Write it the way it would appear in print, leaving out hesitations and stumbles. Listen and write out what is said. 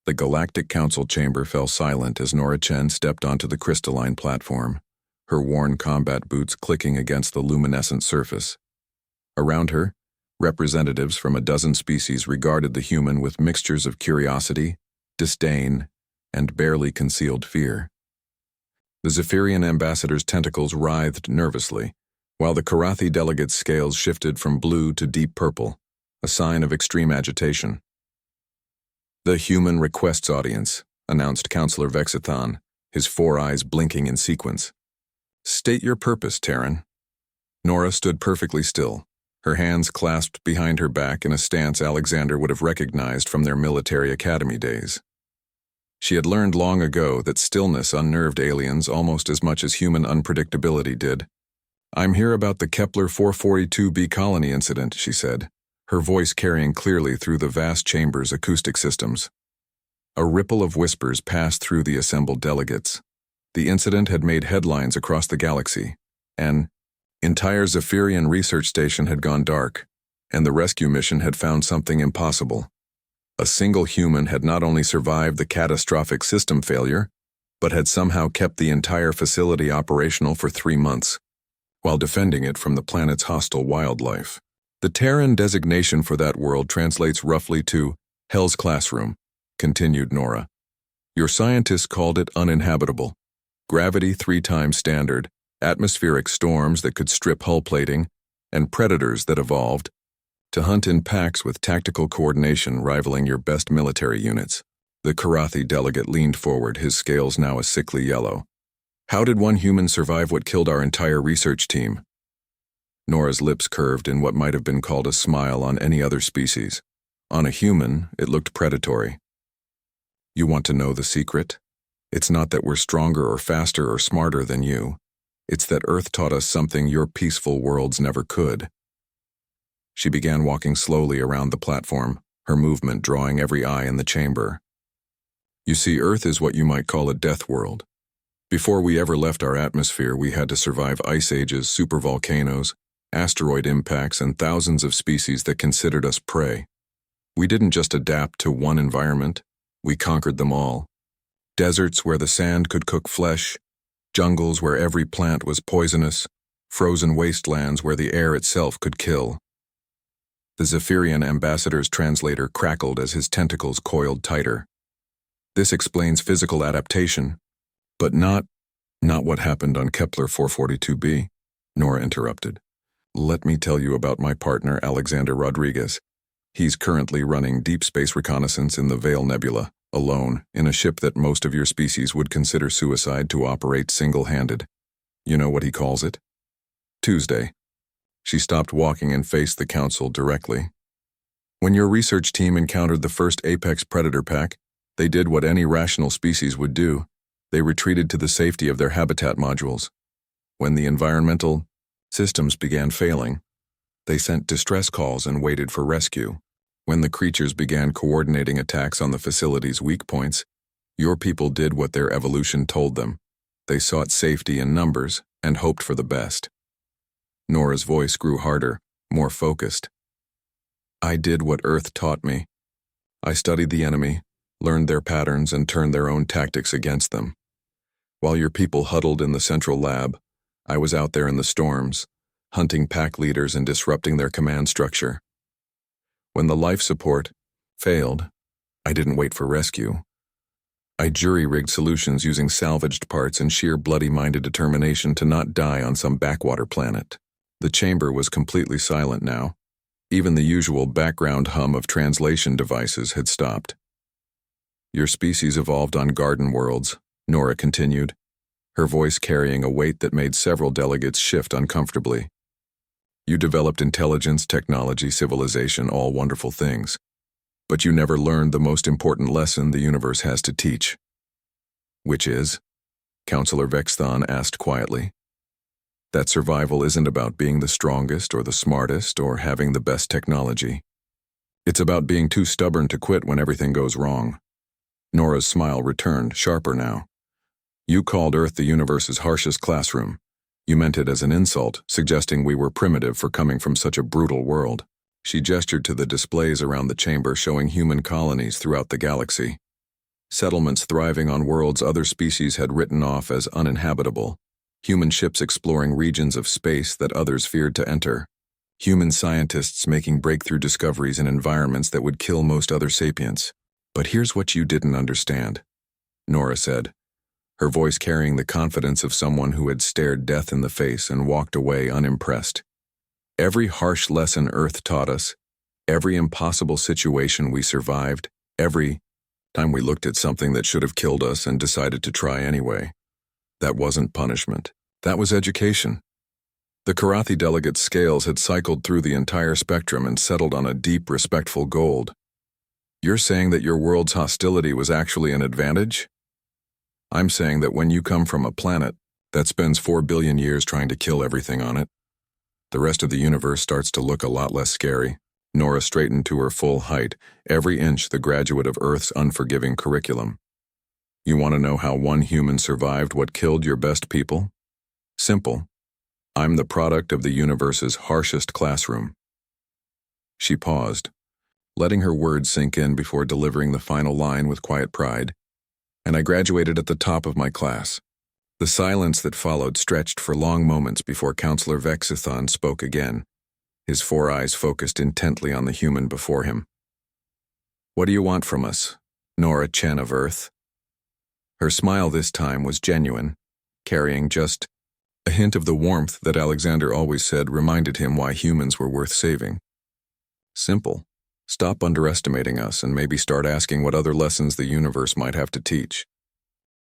The Galactic Council chamber fell silent as Nora Chen stepped onto the crystalline platform, her worn combat boots clicking against the luminescent surface. Around her, representatives from a dozen species regarded the human with mixtures of curiosity, disdain, and barely concealed fear. The Zephyrian ambassador's tentacles writhed nervously, while the Karathi delegate's scales shifted from blue to deep purple, a sign of extreme agitation. "The human requests audience," announced Councillor Vexithon, his four eyes blinking in sequence. "State your purpose, Terran." Nora stood perfectly still, her hands clasped behind her back in a stance Alexander would have recognized from their military academy days. She had learned long ago that stillness unnerved aliens almost as much as human unpredictability did. "I'm here about the Kepler 442b colony incident," she said, her voice carrying clearly through the vast chamber's acoustic systems. A ripple of whispers passed through the assembled delegates. The incident had made headlines across the galaxy. An entire Zephyrian research station had gone dark, and the rescue mission had found something impossible. A single human had not only survived the catastrophic system failure, but had somehow kept the entire facility operational for 3 months, while defending it from the planet's hostile wildlife. The Terran designation for that world translates roughly to Hell's Classroom, continued Nora. Your scientists called it uninhabitable. Gravity 3 times standard, atmospheric storms that could strip hull plating, and predators that evolved to hunt in packs with tactical coordination rivaling your best military units. The Karathi delegate leaned forward, his scales now a sickly yellow. "How did one human survive what killed our entire research team?" Nora's lips curved in what might have been called a smile on any other species. On a human, it looked predatory. "You want to know the secret? It's not that we're stronger or faster or smarter than you. It's that Earth taught us something your peaceful worlds never could." She began walking slowly around the platform, her movement drawing every eye in the chamber. "You see, Earth is what you might call a death world. Before we ever left our atmosphere, we had to survive ice ages, supervolcanoes, asteroid impacts, and thousands of species that considered us prey. We didn't just adapt to one environment, we conquered them all. Deserts where the sand could cook flesh, jungles where every plant was poisonous, frozen wastelands where the air itself could kill." The Zephyrian ambassador's translator crackled as his tentacles coiled tighter. "This explains physical adaptation, but not what happened on Kepler 442b, Nora interrupted. "Let me tell you about my partner, Alexander Rodriguez. He's currently running deep space reconnaissance in the Veil Nebula, alone, in a ship that most of your species would consider suicide to operate single-handed. You know what he calls it? Tuesday." She stopped walking and faced the council directly. "When your research team encountered the first apex predator pack, they did what any rational species would do. They retreated to the safety of their habitat modules. When the environmental systems began failing, they sent distress calls and waited for rescue. When the creatures began coordinating attacks on the facility's weak points, your people did what their evolution told them. They sought safety in numbers and hoped for the best." Nora's voice grew harder, more focused. "I did what Earth taught me. I studied the enemy, learned their patterns, and turned their own tactics against them. While your people huddled in the central lab, I was out there in the storms, hunting pack leaders and disrupting their command structure. When the life support failed, I didn't wait for rescue. I jury-rigged solutions using salvaged parts and sheer bloody-minded determination to not die on some backwater planet." The chamber was completely silent now. Even the usual background hum of translation devices had stopped. "Your species evolved on garden worlds," Nora continued, her voice carrying a weight that made several delegates shift uncomfortably. "You developed intelligence, technology, civilization, all wonderful things. But you never learned the most important lesson the universe has to teach." "Which is?" Councillor Vexthon asked quietly. "That survival isn't about being the strongest or the smartest or having the best technology. It's about being too stubborn to quit when everything goes wrong." Nora's smile returned, sharper now. "You called Earth the universe's harshest classroom. You meant it as an insult, suggesting we were primitive for coming from such a brutal world." She gestured to the displays around the chamber showing human colonies throughout the galaxy. Settlements thriving on worlds other species had written off as uninhabitable. Human ships exploring regions of space that others feared to enter. Human scientists making breakthrough discoveries in environments that would kill most other sapients. But here's what you didn't understand, Nora said, her voice carrying the confidence of someone who had stared death in the face and walked away unimpressed. Every harsh lesson Earth taught us, every impossible situation we survived, every time we looked at something that should have killed us and decided to try anyway, that wasn't punishment. That was education. The Karathi delegate's scales had cycled through the entire spectrum and settled on a deep, respectful gold. You're saying that your world's hostility was actually an advantage? I'm saying that when you come from a planet that spends 4 billion years trying to kill everything on it, the rest of the universe starts to look a lot less scary. Nora straightened to her full height, every inch the graduate of Earth's unforgiving curriculum. You want to know how one human survived what killed your best people? Simple. I'm the product of the universe's harshest classroom. She paused, letting her words sink in before delivering the final line with quiet pride. And I graduated at the top of my class. The silence that followed stretched for long moments before Counselor Vexithon spoke again, his 4 eyes focused intently on the human before him. What do you want from us, Nora Chen of Earth? Her smile this time was genuine, carrying just a hint of the warmth that Alexander always said reminded him why humans were worth saving. Simple. Stop underestimating us and maybe start asking what other lessons the universe might have to teach.